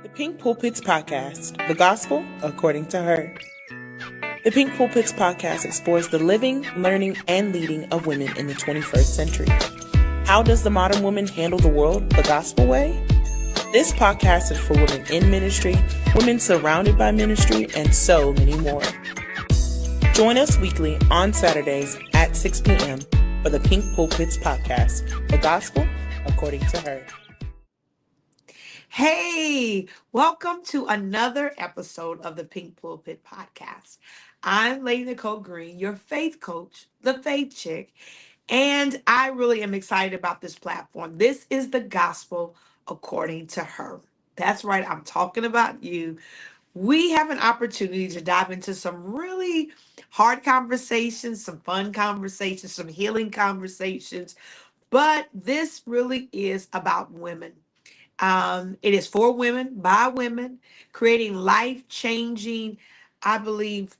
The Pink Pulpits Podcast, the gospel according to her. The Pink Pulpits Podcast explores the living, learning, and leading of women in the 21st century. How does the modern woman handle the world the gospel way? This podcast is for women in ministry, women surrounded by ministry, and so many more. Join us weekly on Saturdays at 6 p.m. for the Pink Pulpits Podcast, the gospel according to her. Hey, welcome to another episode of the Pink Pulpit Podcast. I'm Lady Nicole Green, your faith coach, the faith chick, and I really am excited about this platform. This is the gospel according to her. That's right, I'm talking about you. We have an opportunity to dive into some really hard conversations, some fun conversations, some healing conversations, but this really is about women. It is for women, by women, creating life changing, I believe,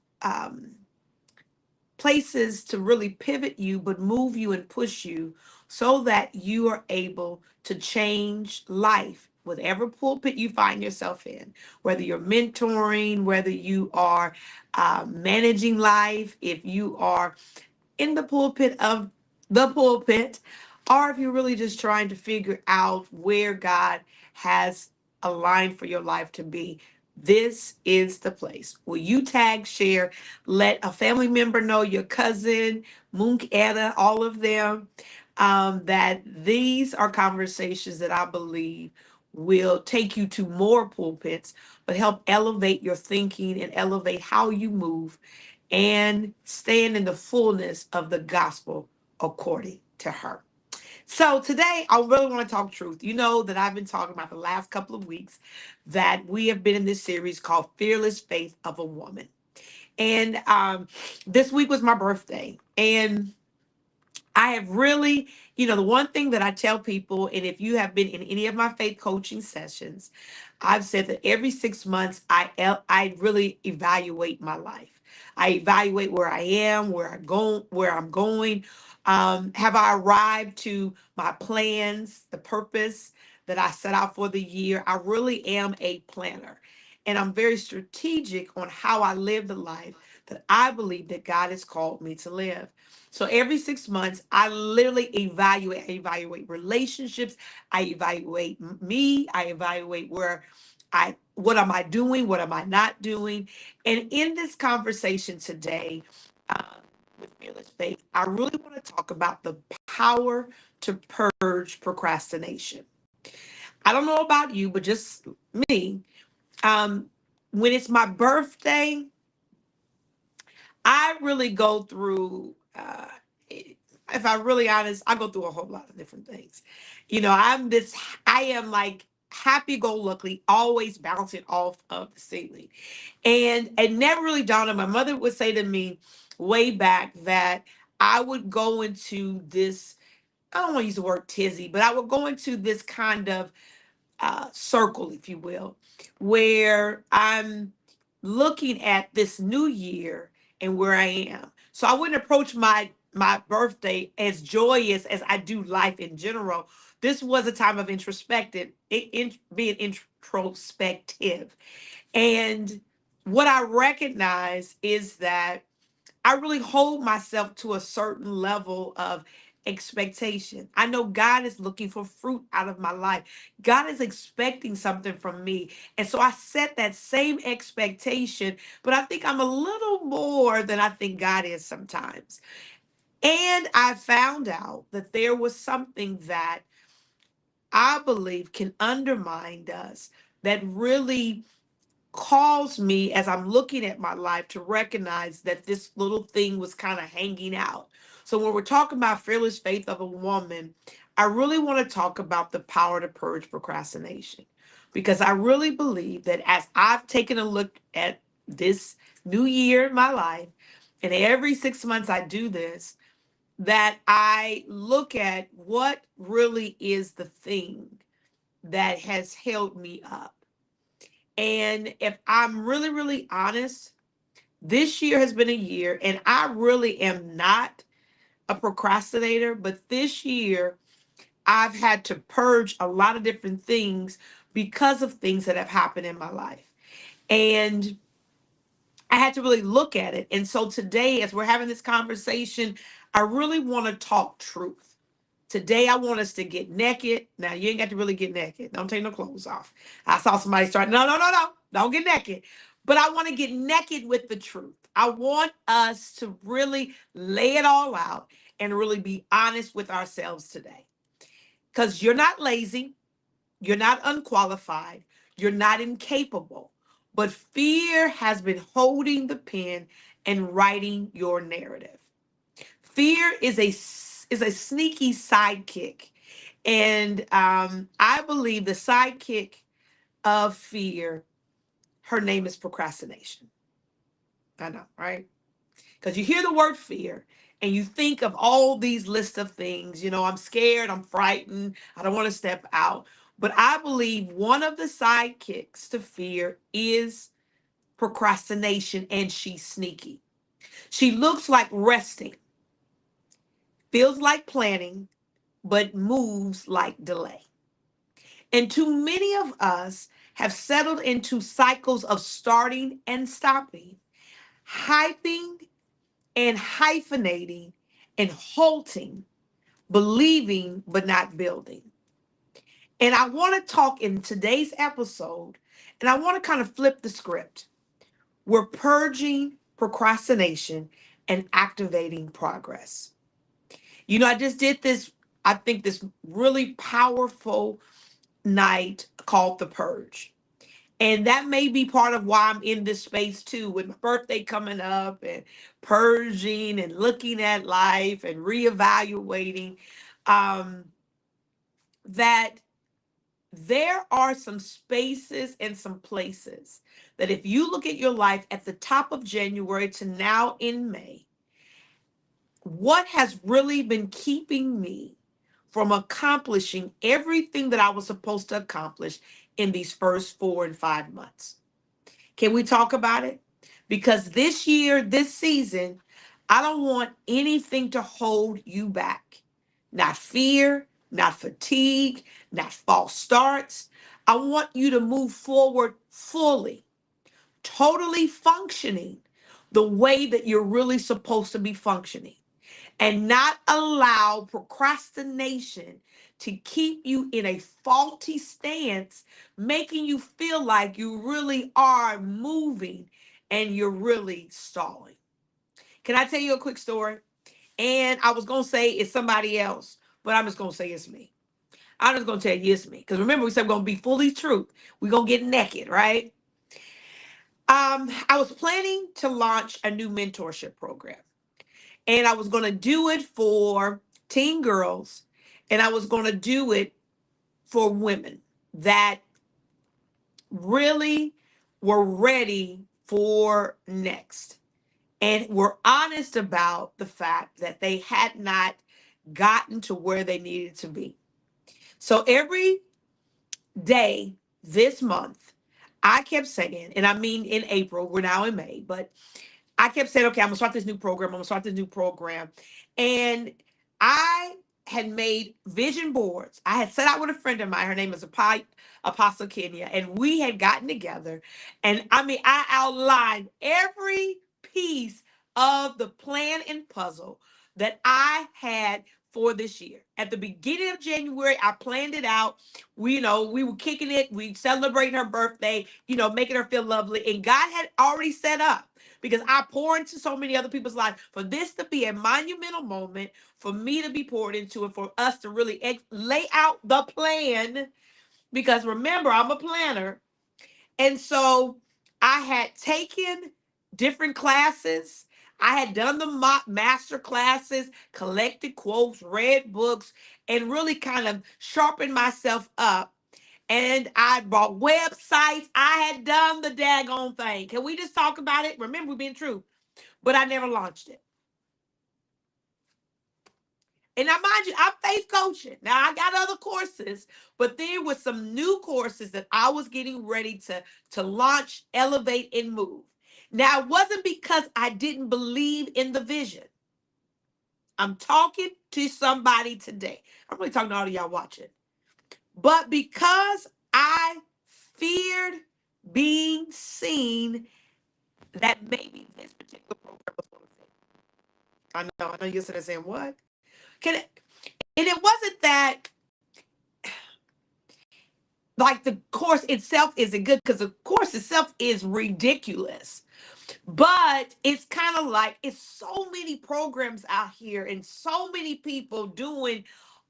places to really pivot you, but move you and push you so that you are able to change life, whatever pulpit you find yourself in, whether you're mentoring, whether you are managing life, if you are in the pulpit of the pulpit, or if you're really just trying to figure out where God has aligned for your life to be. This is the place. Will you tag, share, let a family member know, your cousin, Moonk, Etta, all of them, that these are conversations that I believe will take you to more pulpits, but help elevate your thinking and elevate how you move and stand in the fullness of the gospel according to her. So today I really want to talk truth. You know that I've been talking about the last couple of weeks that we have been in this series called Fearless Faith of a Woman. And this week was my birthday. And I have really, the one thing that I tell people, and if you have been in any of my faith coaching sessions, I've said that every 6 months I really evaluate my life. I evaluate where I am, where I'm going. Have I arrived to my plans, the purpose that I set out for the year? I really am a planner, and I'm very strategic on how I live the life that I believe that God has called me to live. So every 6 months, I literally evaluate relationships. I evaluate me. I evaluate what am I doing? What am I not doing? And in this conversation today, uh, with Fearless Faith, I really want to talk about the power to purge procrastination. I don't know about you, but just me. Um, when it's my birthday, I really go through, if I'm really honest, I go through a whole lot of different things. I am like happy go lucky, always bouncing off of the ceiling. And it never really dawned on my mother would say to me way back that I would go into this, I don't want to use the word tizzy, but I would go into this kind of circle, if you will, where I'm looking at this new year and where I am. So I wouldn't approach my birthday as joyous as I do life in general. This was a time of being introspective. And what I recognize is that I really hold myself to a certain level of expectation. I know God is looking for fruit out of my life. God is expecting something from me. And so I set that same expectation, but I think I'm a little more than I think God is sometimes. And I found out that there was something that I believe can undermine us, that really calls me as I'm looking at my life to recognize that this little thing was kind of hanging out. So when we're talking about fearless faith of a woman, I really want to talk about the power to purge procrastination, because I really believe that as I've taken a look at this new year in my life, and every 6 months I do this, that I look at what really is the thing that has held me up. And if I'm really, really honest, this year has been a year, and I really am not a procrastinator, but this year I've had to purge a lot of different things because of things that have happened in my life. And I had to really look at it. And so today, as we're having this conversation, I really want to talk truth. Today, I want us to get naked. Now, you ain't got to really get naked. Don't take no clothes off. I saw somebody start, no, no, no, no. Don't get naked. But I want to get naked with the truth. I want us to really lay it all out and really be honest with ourselves today. Because you're not lazy. You're not unqualified. You're not incapable. But fear has been holding the pen and writing your narrative. Fear is a sneaky sidekick. And I believe the sidekick of fear, her name is procrastination. I know, right? Because you hear the word fear and you think of all these lists of things. I'm scared, I'm frightened, I don't want to step out. But I believe one of the sidekicks to fear is procrastination, and she's sneaky. She looks like resting, feels like planning, but moves like delay. And too many of us have settled into cycles of starting and stopping, hyping and hyphenating and halting, believing but not building. And I want to talk in today's episode, and I want to kind of flip the script. We're purging procrastination and activating progress. I just did this, I think, this really powerful night called the Purge. And that may be part of why I'm in this space too, with my birthday coming up and purging and looking at life and reevaluating. Um, that there are some spaces and some places that if you look at your life at the top of January to now in May, what has really been keeping me from accomplishing everything that I was supposed to accomplish in these first 4 and 5 months? Can we talk about it? Because this year, this season, I don't want anything to hold you back. Not fear, not fatigue, not false starts. I want you to move forward fully, totally functioning the way that you're really supposed to be functioning, and not allow procrastination to keep you in a faulty stance, making you feel like you really are moving and you're really stalling. Can I tell you a quick story? And I was going to say it's somebody else, but I'm just going to say it's me. I'm just going to tell you it's me. Because remember, we said we're going to be fully truth. We're going to get naked, right? I was planning to launch a new mentorship program. And I was going to do it for teen girls, and I was going to do it for women that really were ready for next and were honest about the fact that they had not gotten to where they needed to be. So every day this month, I kept saying, and I mean in April, we're now in May, but I kept saying, okay, I'm gonna start this new program. I'm gonna start this new program. And I had made vision boards. I had set out with a friend of mine. Her name is Apostle Kenya. And we had gotten together. And I mean, I outlined every piece of the plan and puzzle that I had for this year. At the beginning of January, I planned it out. We were kicking it. We celebrating her birthday, making her feel lovely. And God had already set up, because I pour into so many other people's lives, for this to be a monumental moment, for me to be poured into it, for us to really lay out the plan. Because remember, I'm a planner. And so I had taken different classes. I had done the master classes, collected quotes, read books, and really kind of sharpened myself up. And I bought websites. I had done the daggone thing. Can we just talk about it? Remember, we're being true. But I never launched it. And now, mind you, I'm faith coaching. Now, I got other courses, but there were some new courses that I was getting ready to launch, elevate, and move. Now, it wasn't because I didn't believe in the vision. I'm talking to somebody today. I'm really talking to all of y'all watching. But because I feared being seen, that maybe this particular program was going to fail. I know you're sitting there saying, what? And it wasn't that like the course itself isn't good, because the course itself is ridiculous. But it's kind of like it's so many programs out here and so many people doing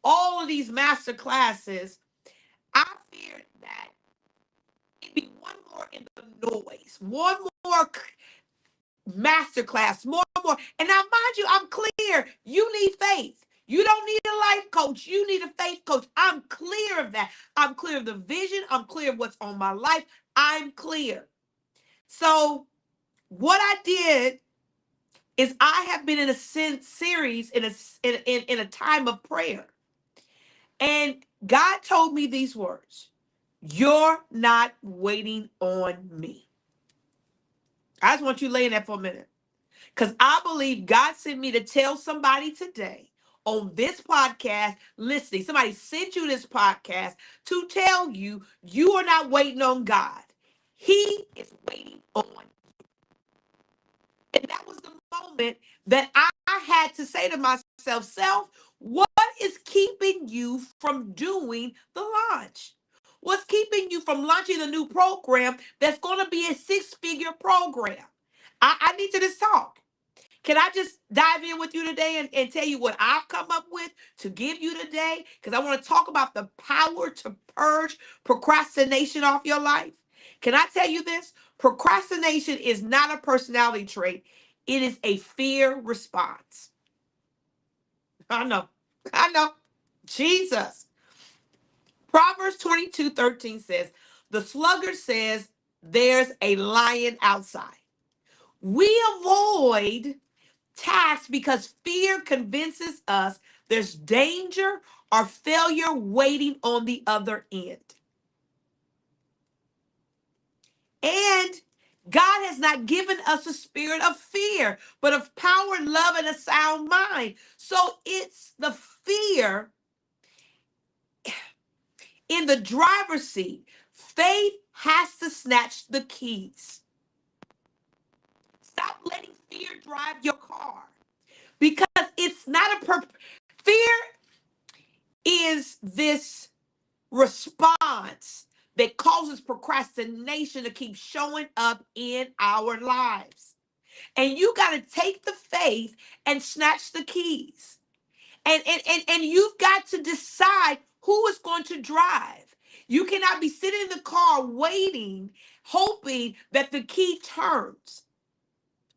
all of these master classes. I feared that it'd be one more in the noise, one more master class, more and more. And now, mind you, I'm clear. You need faith. You don't need a life coach. You need a faith coach. I'm clear of that. I'm clear of the vision. I'm clear of what's on my life. I'm clear. So what I did is I have been in a series in a time of prayer. And God told me these words: you're not waiting on me. I just want you to lay in that for a minute, because I believe God sent me to tell somebody today on this podcast, listening. Somebody sent you this podcast to tell you you are not waiting on God. He is waiting on you. And that was the moment that I had to say to myself, self, what is keeping you from doing the launch? What's keeping you from launching a new program that's going to be a 6-figure program? I need to just talk. Can I just dive in with you today and tell you what I've come up with to give you today? Because I want to talk about the power to purge procrastination off your life. Can I tell you this? Procrastination is not a personality trait. It is a fear response. I know. I know. Jesus. Proverbs 22:13 says, the sluggard says, there's a lion outside. We avoid tasks because fear convinces us there's danger or failure waiting on the other end. And God has not given us a spirit of fear, but of power, love, and a sound mind. So it's the fear in the driver's seat. Faith has to snatch the keys. Stop letting fear drive your car, because it's not fear is this response that causes procrastination to keep showing up in our lives. And you got to take the faith and snatch the keys. And you've got to decide who is going to drive. You cannot be sitting in the car waiting, hoping that the key turns,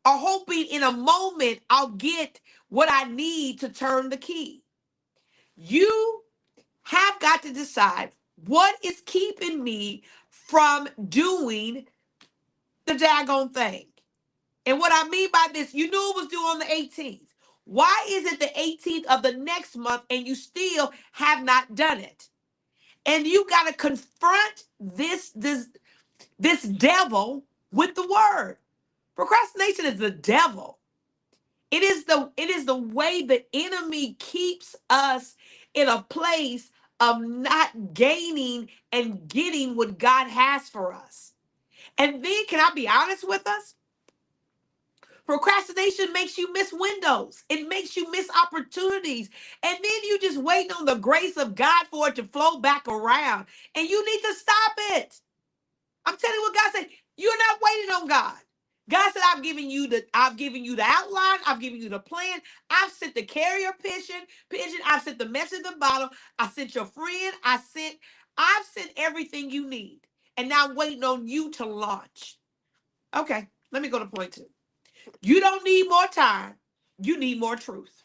or hoping in a moment I'll get what I need to turn the key. You have got to decide what is keeping me from doing the daggone thing. And what I mean by this, you knew it was due on the 18th. Why is it the 18th of the next month and you still have not done it? And you got to confront this devil with the word. Procrastination is the devil. It is the way the enemy keeps us in a place of not gaining and getting what God has for us. And then, can I be honest with us? Procrastination makes you miss windows. It makes you miss opportunities. And then you just waiting on the grace of God for it to flow back around. And you need to stop it. I'm telling you what God said. You're not waiting on God. God said, I've given you the outline. I've given you the plan. I've sent the carrier pigeon. I've sent the message at the bottom. I sent your friend. I've sent everything you need. And now I'm waiting on you to launch. Okay, let me go to point 2. You don't need more time. You need more truth.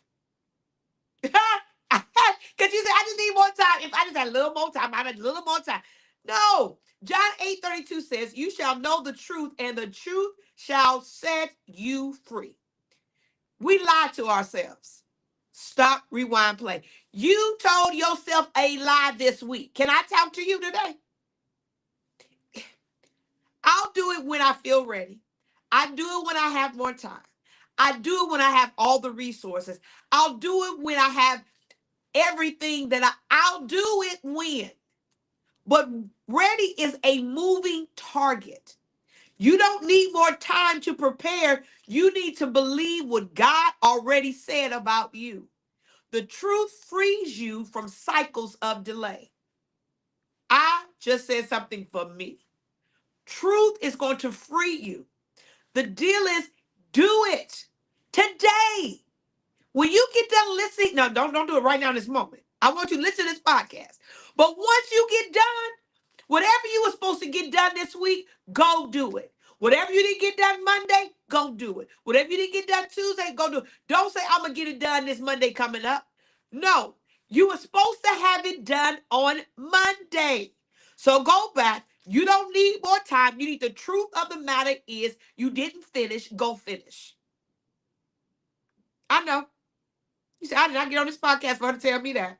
Because you say, I just need more time. If I just had a little more time, I had a little more time. No. John 8:32 says, you shall know the truth, and the truth shall set you free. We lie to ourselves. Stop, rewind, play. You told yourself a lie this week. Can I talk to you today? I'll do it when I feel ready. I do it when I have more time. I do it when I have all the resources. I'll do it when I have everything I'll do it when. But ready is a moving target. You don't need more time to prepare. You need to believe what God already said about you. The truth frees you from cycles of delay. I just said something for me. Truth is going to free you. The deal is do it today. When you get done listening, no, don't do it right now in this moment. I want you to listen to this podcast. But once you get done, whatever you were supposed to get done this week, go do it. Whatever you didn't get done Monday, go do it. Whatever you didn't get done Tuesday, go do it. Don't say, I'm going to get it done this Monday coming up. No, you were supposed to have it done on Monday. So go back. You don't need more time. You need the truth of the matter is you didn't finish. Go finish. I know. You said, I did not get on this podcast for her to tell me that.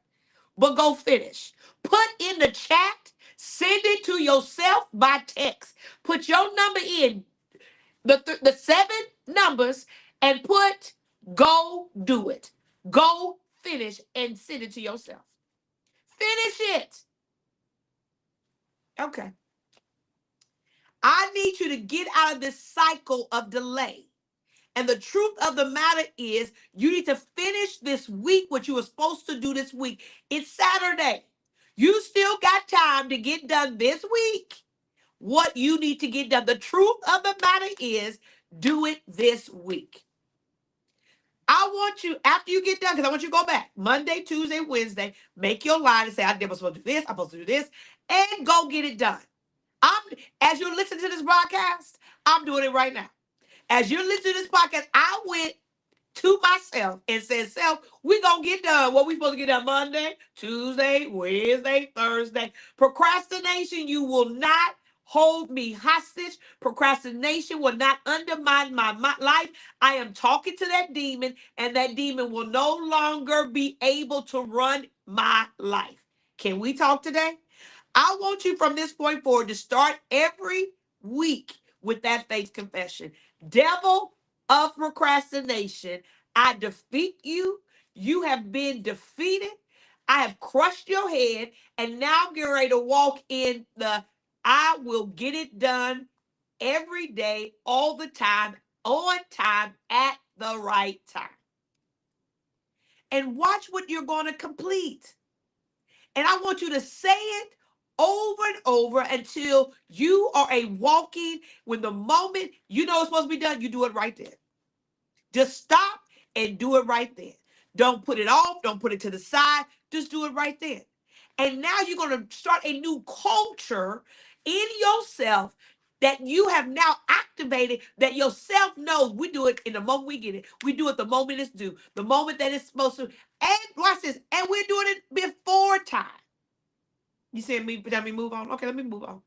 But go finish. Put in the chat. Send it to yourself by text. Put your number in, the 7 numbers, and put go do it. Go finish and send it to yourself. Finish it. Okay. I need you to get out of this cycle of delay. And the truth of the matter is, you need to finish this week what you were supposed to do this week. It's Saturday. You still got time to get done this week what you need to get done. The truth of the matter is, do it this week. I want you, after you get done, because I want you to go back Monday, Tuesday, Wednesday, make your line and say, I'm supposed to do this, I'm supposed to do this, and go get it done. As you listen to this broadcast, I'm doing it right now. As you're listening to this podcast, I went to myself and said, self, we're going to get done what we supposed to get done Monday, Tuesday, Wednesday, Thursday. Procrastination, you will not hold me hostage. Procrastination will not undermine my life. I am talking to that demon, and that demon will no longer be able to run my life. Can we talk today? I want you from this point forward to start every week with that faith confession. Devil of procrastination, I defeat you. You have been defeated. I have crushed your head, and now I'm getting ready to walk in the I will get it done every day, all the time, on time, at the right time. And watch what you're going to complete. And I want you to say it over and over until you are a walking, when the moment you know it's supposed to be done, you do it right then. Just stop and do it right then. Don't put it off. Don't put it to the side. Just do it right then. And now you're going to start a new culture in yourself that you have now activated, that yourself knows we do it in the moment we get it. We do it the moment it's due, the moment that it's supposed to. And watch this. And we're doing it before time. You see me? Let me move on. Okay, let me move on.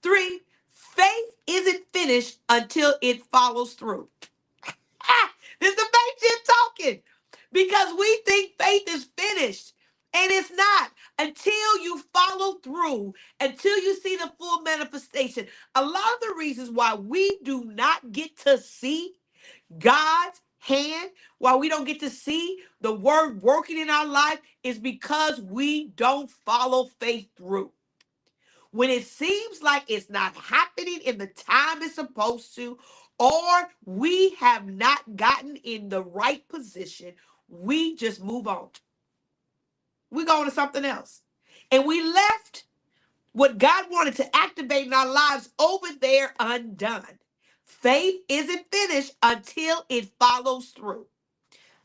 3, faith isn't finished until it follows through. This is the faith gym talking. Because we think faith is finished. And it's not. Until you follow through, until you see the full manifestation. A lot of the reasons why we do not get to see God's hand, why we don't get to see the word working in our life, is because we don't follow faith through. When it seems like it's not happening in the time it's supposed to, or we have not gotten in the right position, we just move on. We go on to something else. And we left what God wanted to activate in our lives over there undone. Faith isn't finished until it follows through.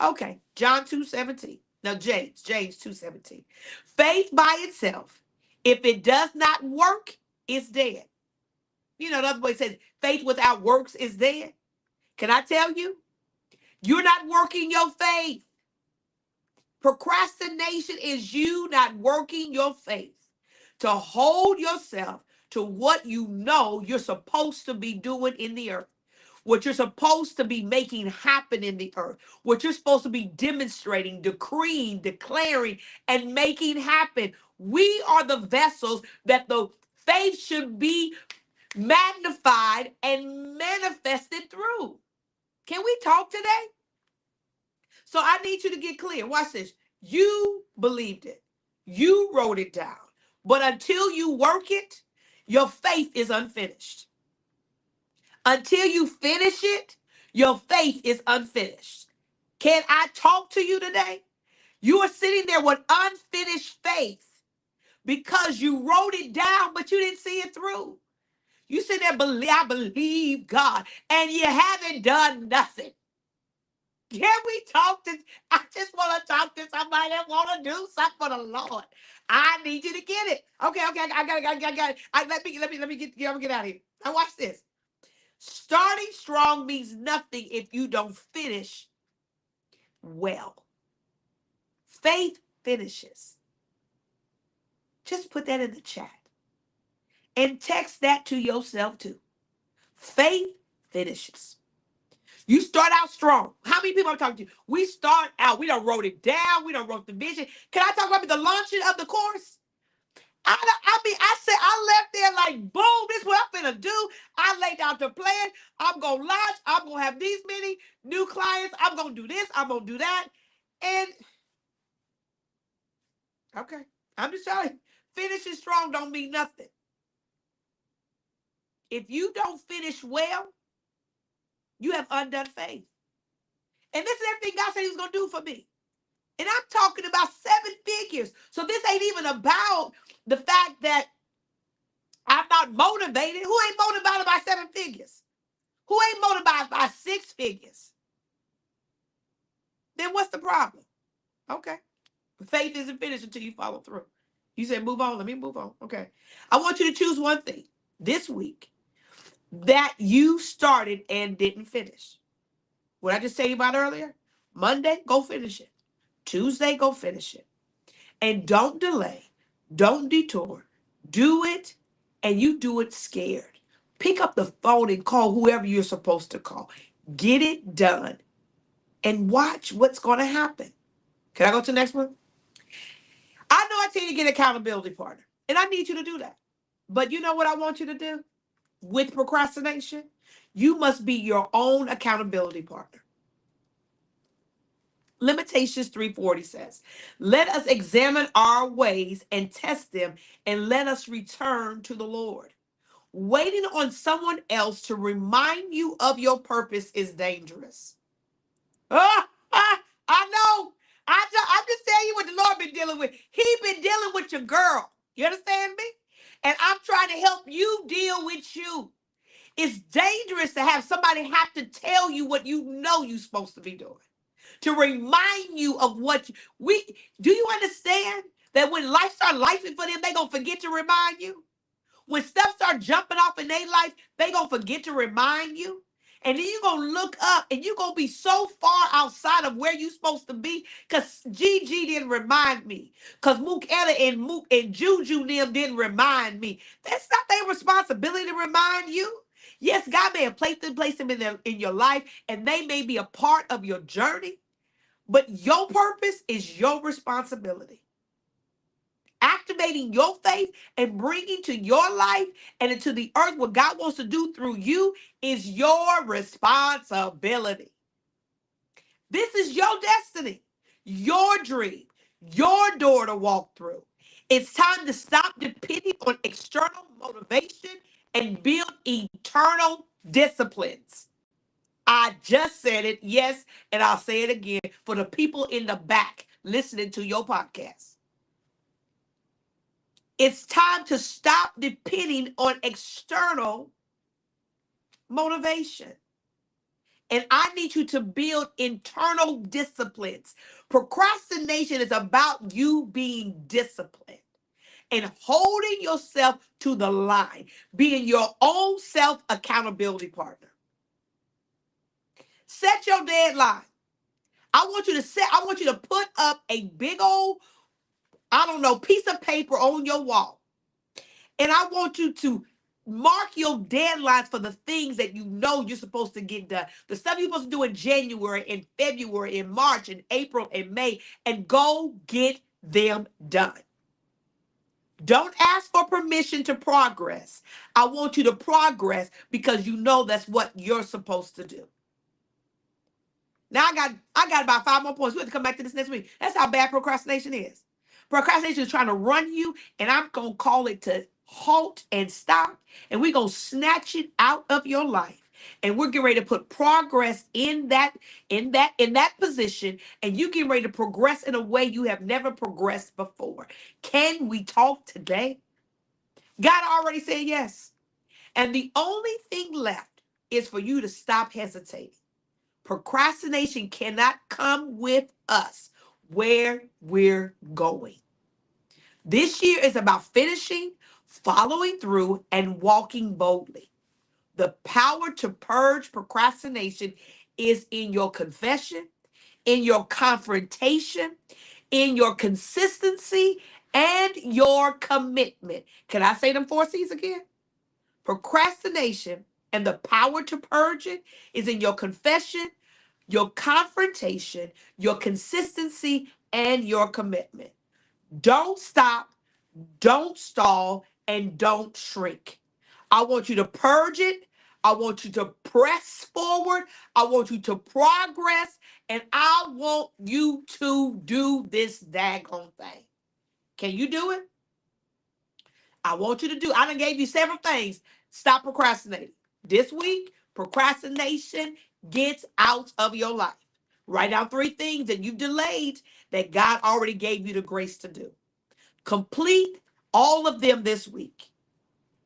Okay, John 2:17. Now, James 2:17. Faith by itself, if it does not work, it's dead. You know, the other way says faith without works is dead. Can I tell you? You're not working your faith. Procrastination is you not working your faith to hold yourself to what you know you're supposed to be doing in the earth, what you're supposed to be making happen in the earth, what you're supposed to be demonstrating, decreeing, declaring, and making happen. We are the vessels that the faith should be magnified and manifested through. Can we talk today? So I need you to get clear. Watch this. You believed it. You wrote it down. But until you work it, your faith is unfinished. Until you finish it, your faith is unfinished. Can I talk to you today? You are sitting there with unfinished faith because you wrote it down, but you didn't see it through. You sit there, I believe God, and you haven't done nothing. Can we talk to? I just want to talk to somebody that want to do something for the Lord. I need you to get it. Okay, I got it. Let me get out of here. Now watch this. Starting strong means nothing if you don't finish well. Faith finishes. Just put that in the chat and text that to yourself too. Faith finishes. You start out strong. How many people I'm talking to? We start out. We done wrote it down. We done wrote the vision. Can I talk about the launching of the course? I said, I left there like, boom, this is what I'm finna do. I laid out the plan. I'm going to launch. I'm going to have these many new clients. I'm going to do this. I'm going to do that. And, okay, I'm just telling you, finishing strong don't mean nothing. If you don't finish well, you have undone faith. And this is everything God said he was going to do for me. And I'm talking about 7 figures. So this ain't even about the fact that I'm not motivated. Who ain't motivated by 7 figures? Who ain't motivated by 6 figures? Then what's the problem? Okay. Faith isn't finished until you follow through. You said move on. Let me move on. Okay. I want you to choose one thing this week that you started and didn't finish. What I just told you about earlier? Monday, go finish it. Tuesday, go finish it. And don't delay. Don't detour. Do it, and you do it scared. Pick up the phone and call whoever you're supposed to call. Get it done and watch what's going to happen. Can I go to the next one? I know I tell you to get an accountability partner, and I need you to do that. But you know what I want you to do with procrastination? You must be your own accountability partner. Limitations 3:40 says, let us examine our ways and test them, and let us return to the Lord. Waiting on someone else to remind you of your purpose is dangerous. I know. I'm just telling you what the Lord been dealing with. He been dealing with your girl. You understand me? And I'm trying to help you deal with you. It's dangerous to have somebody have to tell you what you know you're supposed to be doing. To remind you of what do you understand that when life start lifing for them, they gonna forget to remind you? When stuff start jumping off in their life, they gonna forget to remind you. And then you're gonna look up and you're gonna be so far outside of where you're supposed to be because Gigi didn't remind me. Because Mook Ella and Juju them didn't remind me. That's not their responsibility to remind you. Yes, God may have placed them in your life, and they may be a part of your journey. But your purpose is your responsibility. Activating your faith and bringing to your life and into the earth what God wants to do through you is your responsibility. This is your destiny, your dream, your door to walk through. It's time to stop depending on external motivation and build eternal disciplines. I just said it, yes, and I'll say it again for the people in the back listening to your podcast. It's time to stop depending on external motivation. And I need you to build internal disciplines. Procrastination is about you being disciplined and holding yourself to the line, being your own self accountability partner. Set your deadline. I want you to put up a big old, piece of paper on your wall. And I want you to mark your deadlines for the things that you know you're supposed to get done. The stuff you're supposed to do in January, in February, in March, in April, and May, and go get them done. Don't ask for permission to progress. I want you to progress because you know that's what you're supposed to do. Now I got about 5 more points. We have to come back to this next week. That's how bad procrastination is. Procrastination is trying to run you, and I'm gonna call it to halt and stop, and we're gonna snatch it out of your life. And we're getting ready to put progress in that position, and you get ready to progress in a way you have never progressed before. Can we talk today? God already said yes. And the only thing left is for you to stop hesitating. Procrastination cannot come with us where we're going. This year is about finishing, following through, and walking boldly. The power to purge procrastination is in your confession, in your confrontation, in your consistency, and your commitment. Can I say them 4 C's again? Procrastination and the power to purge it is in your confession, your confrontation, your consistency, and your commitment. Don't stop, don't stall, and don't shrink. I want you to purge it. I want you to press forward. I want you to progress. And I want you to do this daggone thing. Can you do it? I want you to do. I done gave you several things. Stop procrastinating. This week, procrastination gets out of your life. Write down 3 things that you've delayed that God already gave you the grace to do. Complete all of them this week.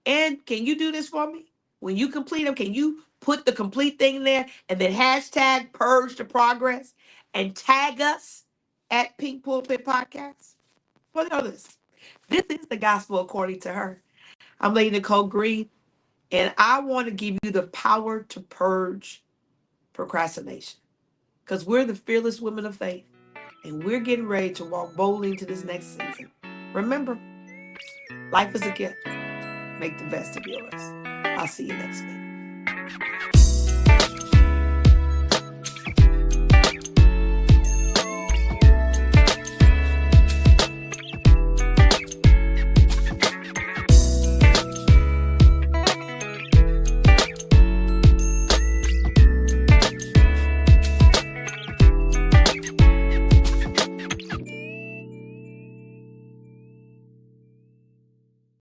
And can you do this for me? When you complete them, can you put the complete thing there and then hashtag purge the progress and tag us at Pink Pulpit Podcast? Well, know this. This is the gospel according to her. I'm Lady Nicole Green, and I want to give you the power to purge procrastination because we're the fearless women of faith, and we're getting ready to walk boldly into this next season. Remember, life is a gift. Make the best of yours. I'll see you next week.